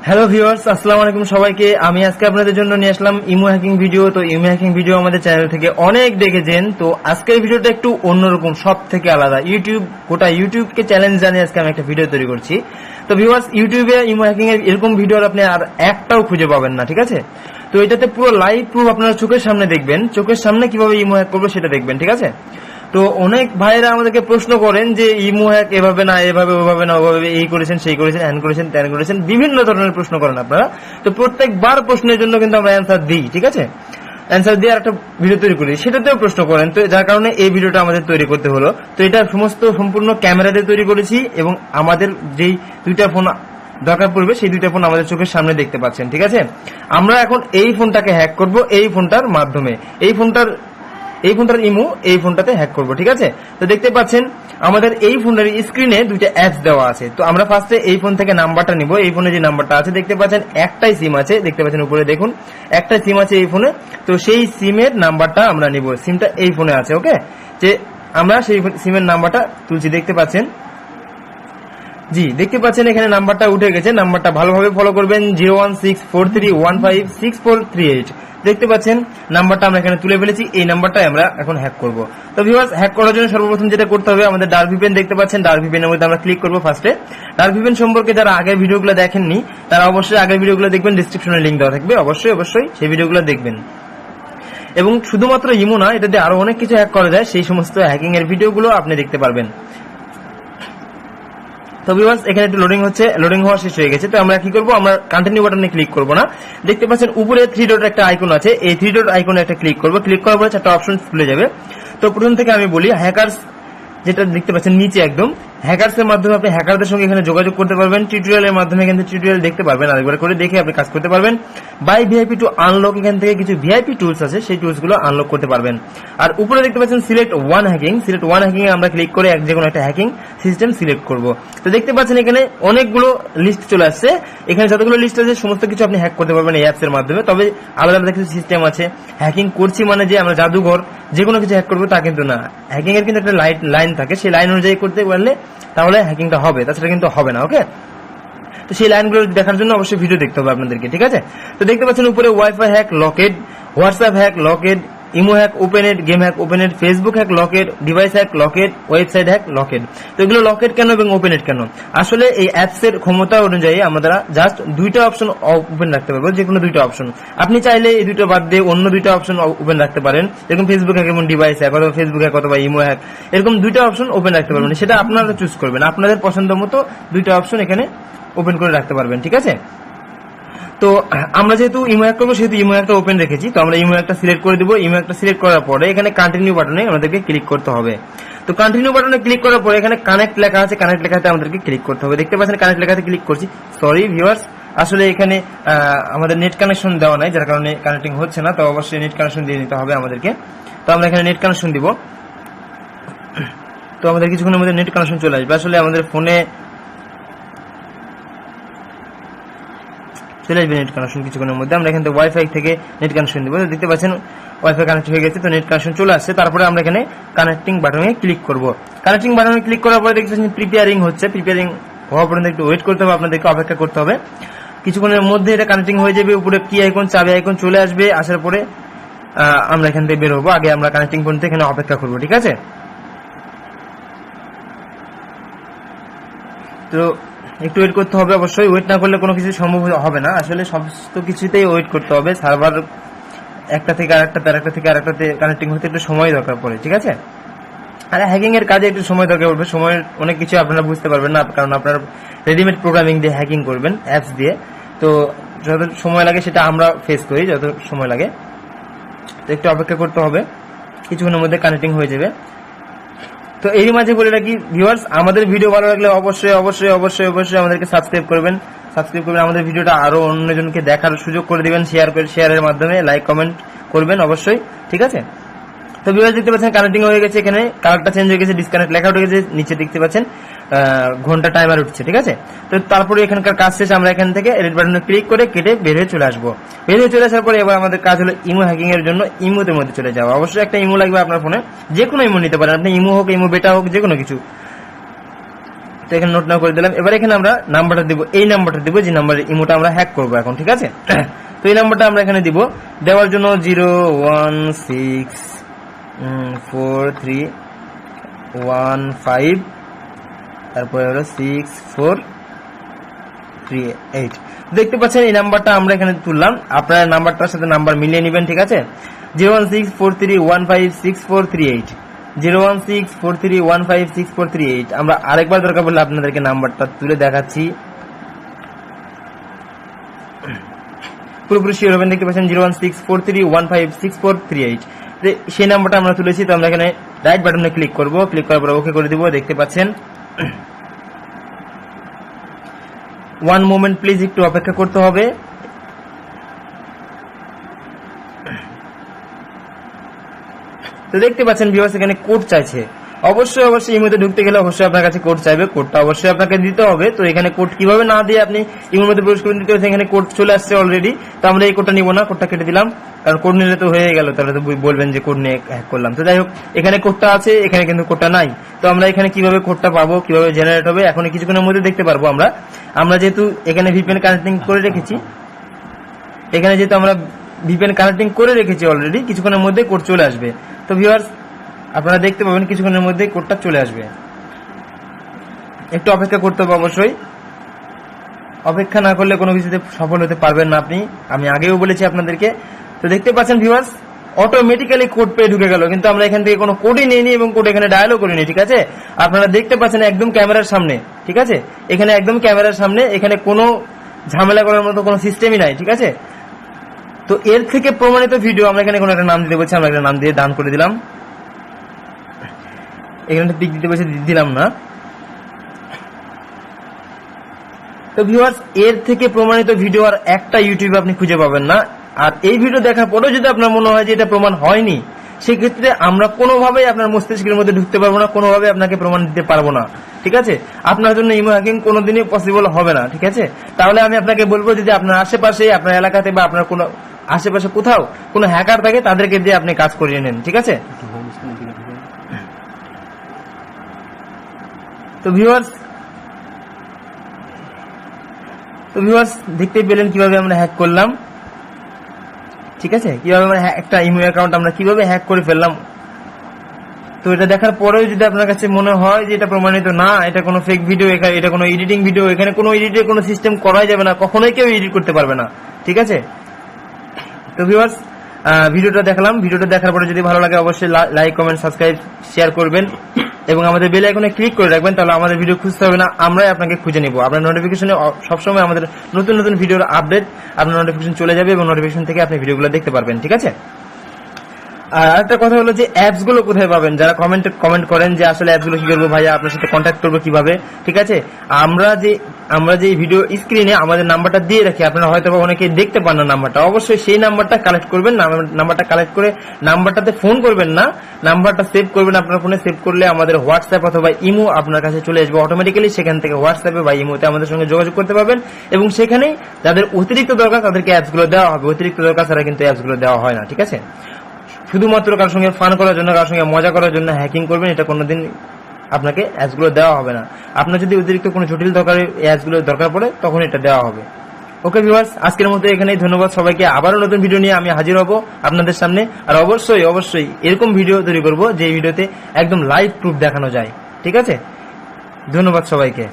Hello viewers, আসসালামু আলাইকুম সবাইকে। আমি আজকে আপনাদের জন্য নিয়ে আসলাম ইমো হ্যাকিং ভিডিও। তো ইমো হ্যাকিং ভিডিও আমাদের চ্যানেল থেকে অনেক দেখেছেন, তো আজকের ভিডিওটা একটু অন্যরকম, সব থেকে আলাদা। গোটা ইউটিউবকে চ্যালেঞ্জ জানিয়ে আজকে আমি একটা ভিডিও তৈরি করছি। তো ভিউয়ার্স, ইউটিউবে ইমো হ্যাকিং এর এরকম ভিডিও আপনি আর একটাও খুঁজে পাবেন না, ঠিক আছে? তো এটাতে পুরো লাইভ প্রুফ আপনারা চোখের সামনে দেখবেন, চোখের সামনে কিভাবে ইমো হ্যাক করবো সেটা দেখবেন, ঠিক আছে? তো অনেক ভাইরা আমাদেরকে প্রশ্ন করেন যে ইমো হ্যাক এভাবে না, এভাবে ওভাবে না, ওভাবে এই করেছেন সেই করেছেন, হ্যান করেছেন ত্যান করেছেন, বিভিন্ন ধরনের প্রশ্ন করেন আপনারা। তো প্রত্যেকবার প্রশ্নের জন্য কিন্তু আমরা অ্যান্সার দিই, ঠিক আছে? অ্যান্সার দিয়ে একটা ভিডিও তৈরি করি, সেটাতেও প্রশ্ন করেন। তো যার কারণে এই ভিডিওটা আমাদের তৈরি করতে হলো। তো এটা সম্পূর্ণ ক্যামেরা দিয়ে তৈরি করেছি, এবং আমাদের যেই দুইটা ফোন দরকার পড়বে সেই দুইটা ফোন আমাদের চোখের সামনে দেখতে পাচ্ছেন, ঠিক আছে? আমরা এখন এই ফোনটাকে হ্যাক করব এই ফোনটার মাধ্যমে। এই ফোনটার ইমো এই ফোনটাতে হ্যাক করব, ঠিক আছে? তো দেখতে পাচ্ছেন আমাদের এই ফোনের স্ক্রিনে দুইটা অ্যাপস দেওয়া আছে। তো আমরা ফার্স্টে এই ফোন থেকে নাম্বারটা নিব। এই ফোনে যে নাম্বারটা আছে দেখতে পাচ্ছেন, একটাই সিম আছে, দেখতে পাচ্ছেন উপরে দেখুন, একটা সিম আছে এই ফোনে। তো সেই সিমের নাম্বারটা আমরা নিব, সিমটা এই ফোনে আছে, ওকে? যে আমরা সেই সিমের নাম্বারটা তুলছি, দেখতে পাচ্ছেন। জি, দেখতে পাচ্ছেন এখানে নাম্বারটা উঠে গেছে। নাম্বারটা ভালোভাবে ফলো করবেন, 01643156438। দেখতে পাচ্ছেন নাম্বারটা আমরা এখানে তুলে ফেলেছি। এই নাম্বারটাই আমরা এখন হ্যাক করব। তো ভিউয়ার্স, হ্যাক করার জন্য সর্বপ্রথম যেটা করতে হবে, আমাদের ডার্ক ভিপিএন দেখতে পাচ্ছেন, ডার্ক ভিপিএন এর মধ্যে আমরা ক্লিক করব ফার্স্টে। ডার্ক ভিপিএন সম্পর্কে যারা আগের ভিডিওগুলো দেখেননি তারা অবশ্যই আগের ভিডিওগুলো দেখবেন, ডেসক্রিপশনে লিংক দেওয়া থাকবে, অবশ্যই সেই ভিডিওগুলো দেখবেন। এবং শুধুমাত্র ইমো না, এটাতে আরো অনেক কিছু হ্যাক করা যায়, সেই সমস্ত হ্যাকিং এর ভিডিওগুলো আপনি দেখতে পারবেন। তো ভিউয়ার্স, এখানে একটু লোডিং হচ্ছে, লোডিং হওয়া শেষ হয়ে গেছে। তো আমরা কি করব, আমরা কন্টিনিউ বাটনে ক্লিক করব না। দেখতে পাচ্ছেন উপরে 3 ডট একটা আইকন আছে, এই 3 ডট আইকনে একটা ক্লিক করব। ক্লিক করার পরে 4টা অপশন খুলে যাবে। তো প্রথম থেকে আমি বলি, হ্যাকারস যেটা দেখতে পাচ্ছেন নিচে একদম, হ্যাকারস এর মাধ্যমে আপনি হ্যাকারদের সঙ্গে এখানে যোগাযোগ করতে পারবেন। টিউটোরিয়ালের মাধ্যমে এখান থেকে টিউটোরিয়াল দেখতে পারবেন, আরেকবার করে দেখে আপনি কাজ করতে পারবেন। বাই ভিআইপি টু আনলক, এখান থেকে কিছু ভিআইপি টুলস আছে, সেই টুলস গুলো আনলক করতে পারবেন। আর উপরে দেখতে পাচ্ছেন select one hacking, select one hacking এ আমরা ক্লিক করে যে কোনো একটা হ্যাকিং সিস্টেম সিলেক্ট করব। তো দেখতে পাচ্ছেন এখানে অনেকগুলো লিস্ট চলে আসছে। এখানে যতগুলো লিস্ট আছে সমস্ত কিছু আপনি হ্যাক করতে পারবেন এই অ্যাপস এর মাধ্যমে। তবে আলাদা আলাদা কিছু সিস্টেম আছে। হ্যাকিং করছি মানে যে আমরা জাদুঘর যে কোনো কিছু হ্যাক করবো তা কিন্তু না। হ্যাকিং এর কিন্তু একটা লাইন থাকে, সেই লাইন অনুযায়ী করতে পারলে তাহলে হ্যাকিংটা হবে, তাছাড়া কিন্তু হবে না, ওকে? তো সেই লাইনগুলো দেখার জন্য অবশ্যই ভিডিও দেখতে হবে আপনাদেরকে, ঠিক আছে? তো দেখতে পাচ্ছেন উপরে WiFi hack locked, WhatsApp hack locked, imo hack opened, game hack opened, Facebook hack locked, device hack locked, website hack locked. তো এগুলো লকেড কেন এবং ওপেনেড কেন? আসলে এই অ্যাপস এর ক্ষমতা অনুযায়ী আমরা জাস্ট দুইটা অপশন ওপেন রাখতে পারবো, যে কোনো দুইটা অপশন। আপনি চাইলে এই দুটো বাদ দিয়ে অন্য দুইটা অপশন ওপেন রাখতে পারেন, যেরকম ফেসবুক হ্যাক এবং ডিভাইস হ্যাক, অথবা ফেসবুক হ্যাক অথবা ইমো হ্যাক, এরকম দুইটা অপশন ওপেন রাখতে পারবেন। সেটা আপনারা চুজ করবেন, আপনাদের পছন্দ মতো দুইটা অপশন এখানে ওপেন করে রাখতে পারবেন, ঠিক আছে? তো আমরা যেহেতু ইমো হ্যাক করবো সেহেতু ইমো হ্যাকটা ওপেন রেখেছি। তো আমরা ইমো হ্যাকটা সিলেক্ট করে দিব। ইমো হ্যাকটা সিলেক্ট করার পরে এখানে কন্টিনিউ বাটনে আমাদেরকে ক্লিক করতে হবে। তো কন্টিনিউ বাটনে ক্লিক করার পরে এখানে কানেক্ট লেখা আছে, কানেক্ট লেখাতে আমাদেরকে ক্লিক করতে হবে। দেখতে পাচ্ছেন কানেক্ট লেখাতে ক্লিক করছি। সরি ভিউয়ার্স, আসলে এখানে আমাদের নেট কানেকশন দেওয়া নাই, যার কারণে কানেক্টিং হচ্ছে না। তো অবশ্যই নেট কানেকশন দিয়ে নিতে হবে আমাদেরকে। তো আমরা এখানে নেট কানেকশন দিব। তো আমাদের কিছুক্ষণের মধ্যে নেট কানেকশন চলে আসবে। আসলে আমাদের ফোনে চলে আসবে নেট কানেকশন কিছুক্ষণের মধ্যে। আমরা এখান থেকে ওয়াইফাই থেকে নেট কানেকশন দিব। দেখতে পাচ্ছেন ওয়াইফাই কানেক্ট হয়ে গেছে, তো নেট কানেকশন চলে আসছে। তারপরে আমরা এখানে কানেক্টিং বাটনে ক্লিক করব। কানেক্টিং বাটনে ক্লিক করার পরে দেখতে পাচ্ছেন প্রিপেয়ারিং হচ্ছে। প্রিপেয়ারিং হওয়ার পর্যন্ত একটু ওয়েট করতে হবে, আপনাদেরকে অপেক্ষা করতে হবে। কিছুক্ষণের মধ্যে এটা কানেক্টিং হয়ে যাবে। উপরে কি আইকন, চাবি আইকন চলে আসবে। আসার পরে আমরা এখান থেকে বের হবো। আগে আমরা কানেক্টিং পর্যন্ত এখানে অপেক্ষা করবো, ঠিক আছে? তো একটু ওয়েট করতে হবে, অবশ্যই ওয়েট না করলে কোনো কিছু সম্ভব হবে না। আসলে সমস্ত কিছুতেই ওয়েট করতে হবে। সার্ভার একটা থেকে আরেকটাতে কানেক্টিং হতে একটু সময় দরকার পড়ে, ঠিক আছে? আর হ্যাকিং এর কাজে একটু সময় দরকার পড়বে। সময়ের অনেক কিছু আপনারা বুঝতে পারবেন না, কারণ আপনারা রেডিমেড প্রোগ্রামিং দিয়ে হ্যাকিং করবেন অ্যাপস দিয়ে। তো যত সময় লাগে সেটা আমরা ফেস করি, যত সময় লাগে। তো একটু অপেক্ষা করতে হবে, কিছুক্ষণের মধ্যে কানেক্টিং হয়ে যাবে। তো এরই মাঝে বলে রাখি ভিউয়ার্স, আমাদের ভিডিও ভালো লাগলে অবশ্যই আমাদেরকে সাবস্ক্রাইব করবেন। আমাদের ভিডিওটা আরো অন্যজনকে দেখার সুযোগ করে দিবেন, শেয়ারের মাধ্যমে, লাইক কমেন্ট করবেন অবশ্যই, ঠিক আছে? তো ভিউয়ার্স দেখতে পাচ্ছেন কানেক্টিং হয়ে গেছে। এখানে কালারটা চেঞ্জ হয়ে গেছে, ডিসকানেক্ট লেখা উঠে গেছে, নিচে দেখতে পাচ্ছেন ঘন্টা টাইমার উঠছে, ঠিক আছে? তো তারপরে এখানকার কাজ শেষ। আমরা এখান থেকে এডিট বাটনে ক্লিক করে কেটে বের হয়ে চলে আসবো। বের হয়ে চলে আসার পরে এবার আমাদের কাজ হলো ইমো হ্যাকিং এর জন্য ইমোতে মধ্যে চলে যাওয়া। অবশ্যই একটা ইমো লাগবে আপনার ফোনে, যে কোনো ইমো নিতে পারেন আপনি, ইমো হোক, ইমো বেটা হোক, যে কোনো কিছু। তো এখানে নোট নাও করে দিলাম। এবার এখানে আমরা নাম্বারটা দিব, এই নাম্বারটা দিব যে নাম্বারে ইমোটা আমরা হ্যাক করবো এখন, ঠিক আছে। তো এই নাম্বারটা আমরা এখানে দিব, দেওয়ার জন্য 0164315 তারপরে হলো 6438। দেখতে পাচ্ছেন এই নাম্বারটা আমরা এখানে তুললাম। আপনার নাম্বারটার সাথে নাম্বার মিলিয়ে নেবেন, ঠিক আছে। 01643156438, 01643156438। আমরা আরেকবার দরকার পড়লে আপনাদেরকে নাম্বারটা তুলে দেখাচ্ছি, পুরোপুরি শিওর হবেন। দেখতে পাচ্ছেন 01643156438, সেই নাম্বারটা আমরা তুলেছি। তো আমরা এখানে রাইট বাটনে ক্লিক করব, ক্লিক করার পর ওকে করে দিব। দেখতে পাচ্ছেন, 1 মোমেন্ট প্লিজ, একটু অপেক্ষা করতে হবে। তো দেখতে পাচ্ছেন ভিউয়ার্স এখানে কোড চাইছে। অবশ্যই ইমোতে ঢুকতে গেলে অবশ্যই আপনার কাছে কোড চাইবে, কোডটা অবশ্যই আপনাকে দিতে হবে। তো এখানে কোড কিভাবে না দিয়ে আপনি ইমোর মধ্যে প্রবেশ করে দিতে হবে, এখানে কোড চলে আসছে অলরেডি। তো আমরা এই কোডটা নিব না, কোডটা কেটে দিলাম, কারণ কোড নিলে তো হয়ে গেল, তাহলে তো বলবেন যে কোড নিয়ে হ্যাক করলাম। তো যাই হোক, এখানে কোডটা আছে, এখানে কিন্তু কোডটা নাই। তো আমরা এখানে কিভাবে কোডটা পাবো, কিভাবে জেনারেট হবে, এখন কিছুক্ষণের মধ্যে দেখতে পারবো। আমরা যেহেতু এখানে ভিপিএন কানেক্টিং করে রেখেছি, অলরেডি, কিছুক্ষণের মধ্যে কোড চলে আসবে। তো ভিউয়ার্স আপনারা দেখতে পাবেন কিছুক্ষণের মধ্যে কোডটা চলে আসবে। একটু অপেক্ষা করতে হবে অবশ্যই, অপেক্ষা না করলে কোনো কিছুতে সফল হতে পারবেন না আপনি, আমি আগেও বলেছি আপনাদেরকে। তো দেখতে পাচ্ছেন ভিউয়ার্স অটোমেটিক্যালি কোড পেয়ে ঢুকে গেল, কিন্তু আমরা এখান থেকে কোনো কোডই নিইনি এবং কোড এখানে ডায়ালও করিনি, ঠিক আছে। আপনারা দেখতে পাচ্ছেন একদম ক্যামেরার সামনে, ঠিক আছে, এখানে একদম ক্যামেরার সামনে, এখানে কোনো ঝামেলা করার মতো কোনো সিস্টেমই নাই, ঠিক আছে। তো এর থেকে প্রমাণিত ভিডিও আমরা এখানে কোনো একটা নাম দিতে বলছি, আমরা একটা নাম দিয়ে দান করে দিলাম। এখানে পিক দিতে বলছি, দিলাম না। তো ভিউয়ার্স এর থেকে প্রমাণিত ভিডিও আর একটা ইউটিউবে আপনি খুঁজে পাবেন না। আর এই ভিডিও দেখার পরেও যদি আপনার মনে হয় যে এটা প্রমাণ হয়নি, সেক্ষেত্রে আমরা কোনোভাবেই আপনার মস্তিষ্কের মধ্যে ঢুকতে পারবো না, কোনোভাবে আপনাকে প্রমাণ দিতে পারবো না, ঠিক আছে। আপনার জন্য ইমো হ্যাকিং কোনোদিনই পসিবল হবে না, ঠিক আছে। তাহলে আমি আপনাকে বলবো যদি আপনার আশেপাশে, আপনার এলাকাতে বা আপনার কোনো আশেপাশে কোথাও কোনো হ্যাকার থাকে, তাদেরকে দিয়ে আপনি কাজ করিয়ে নেন, ঠিক আছে। তো ভিউয়ার্স দেখতে পেলেন কিভাবে আমরা হ্যাক করলাম, ঠিক আছে, কিভাবে আমরা একটা ইমো অ্যাকাউন্ট আমরা কিভাবে হ্যাক করে ফেললাম। তো এটা দেখার পরেও যদি আপনার কাছে মনে হয় যে এটা প্রমাণিত না, এটা কোনো ফেক ভিডিও, এটা কোনো এডিটিং ভিডিও, এখানে কোনো এডিটের কোনো সিস্টেম করাই যাবে না, কখনোই কেউ এডিট করতে পারবে না, ঠিক আছে। তো ভিউয়ার্স ভিডিওটা দেখার পরে যদি ভালো লাগে অবশ্যই লাইক, কমেন্ট, সাবস্ক্রাইব, শেয়ার করবেন এবং আমাদের বেল আইকনে ক্লিক করে রাখবেন, তাহলে আমাদের ভিডিও খুঁজতে হবে না, আমরাই আপনাকে খুঁজে নিব। আপনার নোটিফিকেশনে সবসময় আমাদের নতুন নতুন ভিডিওর আপডেট আপনার নোটিফিকেশন চলে যাবে এবং নোটিফিকেশন থেকে আপনি ভিডিওগুলো দেখতে পারবেন, ঠিক আছে। আর আরেকটা কথা হলো যে অ্যাপস গুলো কোথায় পাবেন, যারা কমেন্ট করেন যে আসলে অ্যাপস গুলো কি করবো ভাইয়া, আপনার সাথে কন্ট্যাক্ট করবো কিভাবে, ঠিক আছে। আমরা যে ভিডিও স্ক্রিনে আমাদের নাম্বারটা দিয়ে রাখি, আপনারা হয়তো অনেকে দেখতে পান না নাম্বারটা, অবশ্যই সেই নাম্বারটা কালেক্ট করবেন, নাম্বারটা কালেক্ট করে নাম্বারটাতে ফোন করবেন না, নাম্বারটা সেভ করবেন আপনার ফোনে। সেভ করলে আমাদের হোয়াটসঅ্যাপ অথবা ইমো আপনার কাছে চলে আসবে অটোমেটিক্যালি, সেখান থেকে হোয়াটসঅ্যাপে বা ইমোতে আমাদের সঙ্গে যোগাযোগ করতে পারবেন এবং সেখানেই যাদের অতিরিক্ত দরকার তাদেরকে অ্যাপস গুলো দেওয়া হবে, অতিরিক্ত দরকার ছাড়া কিন্তু অ্যাপস গুলো দেওয়া হয় না, ঠিক আছে। শুধুমাত্র কারোর সঙ্গে ফান করার জন্য, কারোর সঙ্গে মজা করার জন্য হ্যাকিং করবেন, এটা কোনোদিন আপনাকে অ্যাপস গুলো দেওয়া হবে না। আপনার যদি অতিরিক্ত কোনো জটিল অ্যাপস গুলো দরকার পড়ে তখন এটা দেওয়া হবে। ওকে ভিউয়ার্স, আজকের মতো এখানেই, ধন্যবাদ সবাইকে। আবারও নতুন ভিডিও নিয়ে আমি হাজির হব আপনাদের সামনে। আর অবশ্যই এরকম ভিডিও তৈরি করব যে ভিডিওতে একদম লাইভ প্রুফ দেখানো যায়, ঠিক আছে। ধন্যবাদ সবাইকে।